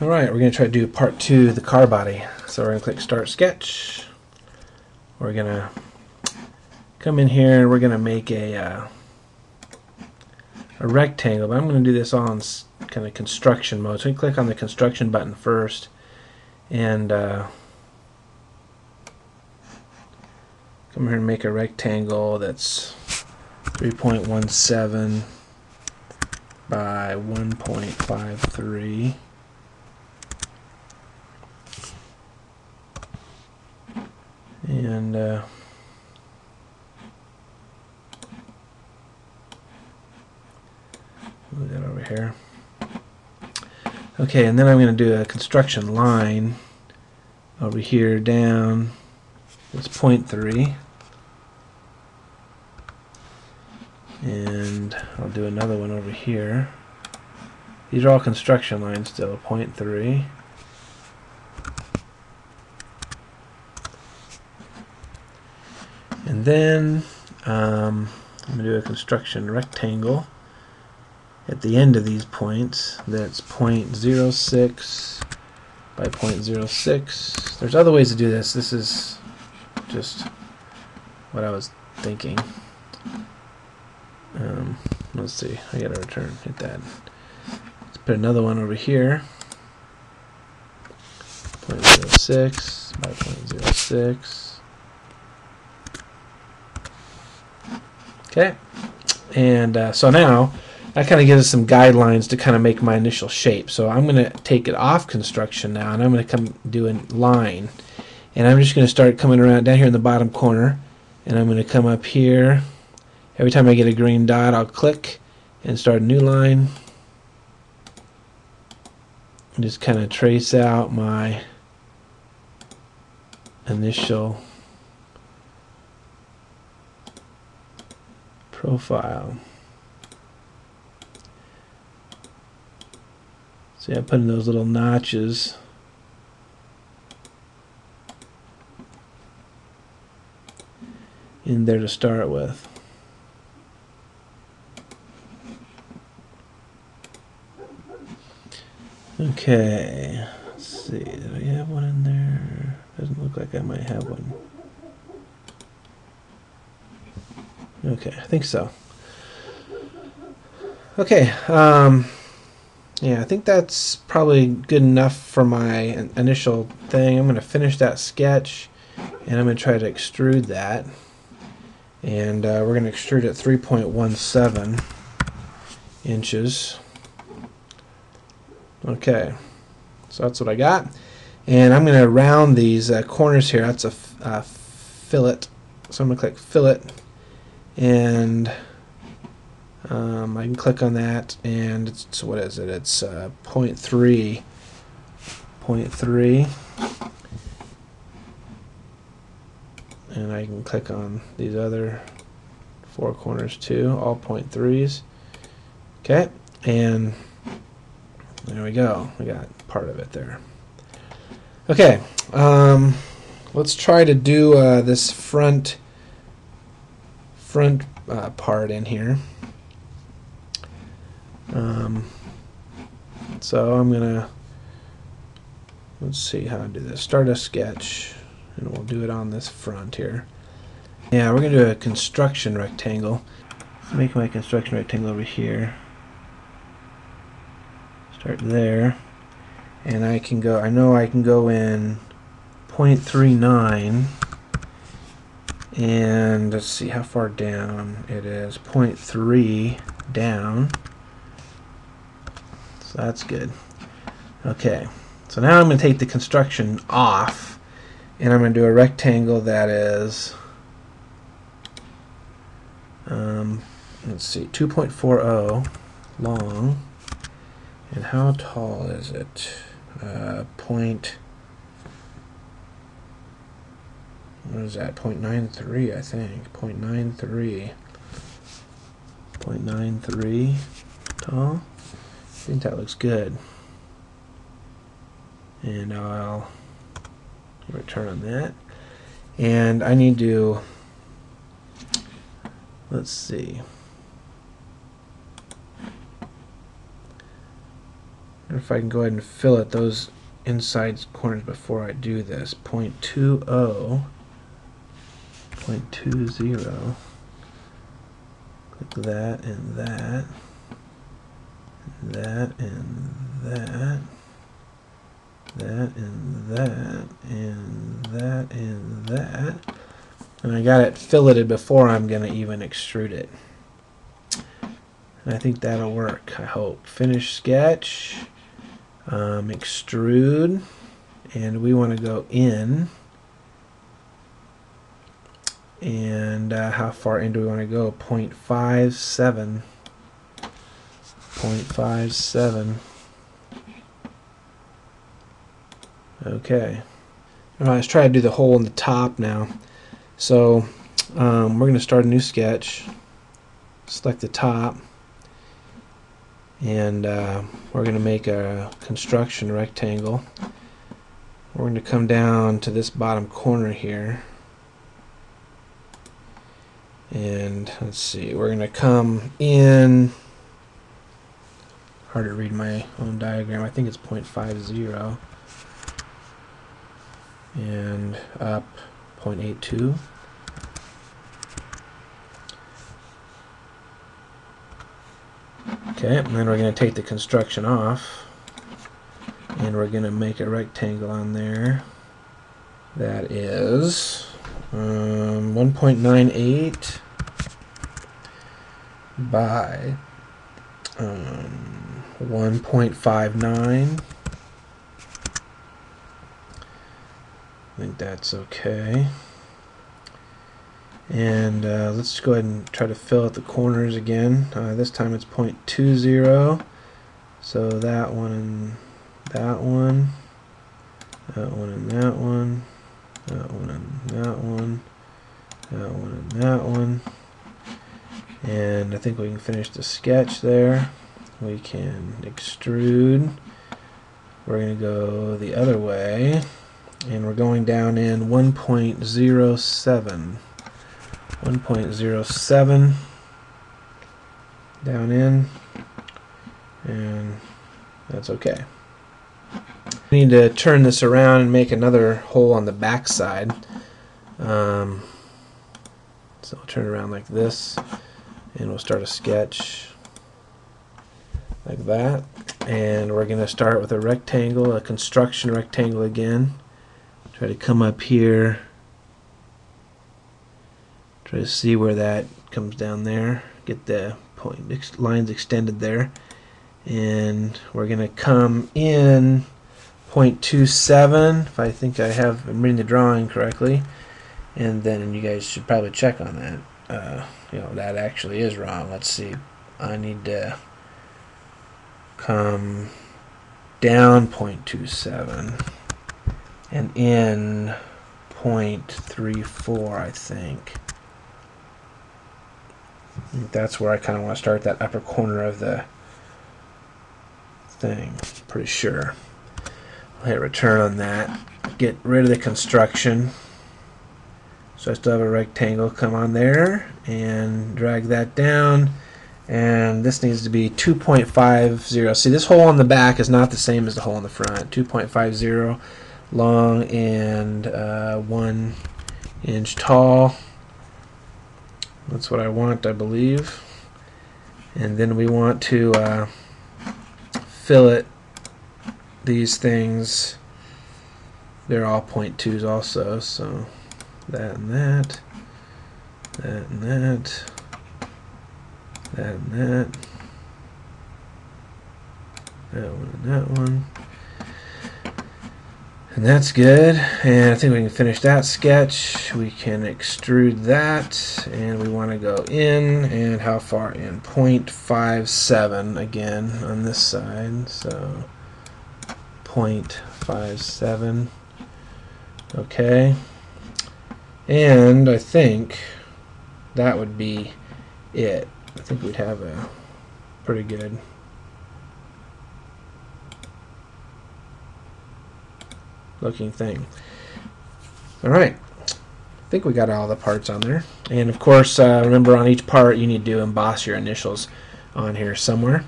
Alright, we're going to try to do part 2 of the car body. So we're going to click Start Sketch. We're going to come in here and we're going to make a rectangle, but I'm going to do this all in kind of construction mode. So we click on the construction button first and come here and make a rectangle that's 3.17 by 1.53. And move that over here. Okay, and then I'm going to do a construction line over here down. It's 0.3. And I'll do another one over here. These are all construction lines still, 0.3. And then I'm going to do a construction rectangle at the end of these points. That's 0.06 by 0.06. There's other ways to do this. This is just what I was thinking. Let's see. I gotta return. Hit that. Let's put another one over here. 0.06 by 0.06. Okay, and so now that kind of gives us some guidelines to kind of make my initial shape. So I'm going to take it off construction now, and I'm going to come do a line. And I'm just going to start coming around down here in the bottom corner, and I'm going to come up here. Every time I get a green dot, I'll click and start a new line. And just kind of trace out my initial profile. See, I put in those little notches. In there to start with. Okay, let's see, did I have one in there? Doesn't look like I might have one. Okay, I think so. Okay, yeah, I think that's probably good enough for my initial thing. I'm going to finish that sketch, and I'm going to try to extrude that. And we're going to extrude at 3.17 inches. Okay, so that's what I got. And I'm going to round these corners here. That's a fillet. So I'm going to click Fillet. And I can click on that, and it's, what is it? It's 0.3. And I can click on these other 4 corners too, all 0.3s. Okay, and there we go. We got part of it there. Okay, let's try to do this front part in here. So I'm gonna, let's see how to do this. Start a sketch, and we'll do it on this front here. Yeah, we're gonna do a construction rectangle. Let's make my construction rectangle over here. Start there, and I can go. I know I can go in 0.39. And let's see how far down it is. 0.3 down. So that's good. Okay, so now I'm going to take the construction off, and I'm going to do a rectangle that is, let's see, 2.40 long. And how tall is it? What is that? 0.93, I think. 0.93. 0.93 tall. I think that looks good. And I'll return on that. And I need to, let's see. And if I can go ahead and fillet those inside corners before I do this. 0.20, 0.20, click that and that, that and that, that and that, and that and that. And I got it filleted before I'm going to even extrude it. And I think that'll work, I hope. Finish sketch, extrude, and we want to go in. And how far in do we want to go? 0.57. 0.57. Okay. All right, let's try to do the hole in the top now. So we're going to start a new sketch. Select the top. And we're going to make a construction rectangle. We're going to come down to this bottom corner here. And let's see, we're going to come in, hard to read my own diagram, I think it's 0.50, and up 0.82. Okay, and then we're going to take the construction off, and we're going to make a rectangle on there that is 1.98 by 1.59. I think that's okay. And let's go ahead and try to fill out the corners again. This time it's 0.20. So that one and that one, that one and that one, that one and that one, that one and that one. And I think we can finish the sketch there. We can extrude. We're going to go the other way, and we're going down in 1.07. 1.07 down in, and that's okay. We need to turn this around and make another hole on the back side. So we'll turn it around like this, and we'll start a sketch like that. And we're going to start with a rectangle, a construction rectangle again. Try to come up here. Try to see where that comes down there. Get the point lines extended there. And we're going to come in 0.27, if I think I'm reading the drawing correctly. And then you guys should probably check on that. That actually is wrong. Let's see. I need to come down 0.27 and in 0.34, I think. That's where I kind of want to start, that upper corner of the thing. Pretty sure. I'll hit return on that. Get rid of the construction. So I still have a rectangle. Come on there and drag that down. And this needs to be 2.50. See, this hole on the back is not the same as the hole in the front. 2.50 long and 1 inch tall. That's what I want, I believe. And then we want to fillet these things. They're all 0.2s also, so that and that, that and that, that and that, that one and that one. And that's good. And I think we can finish that sketch. We can extrude that, and we want to go in, and how far in? 0.57 again on this side. So 0.57. Okay. And I think that would be it. I think we'd have a pretty good looking thing. Alright, I think we got all the parts on there. And of course, remember, on each part you need to emboss your initials on here somewhere.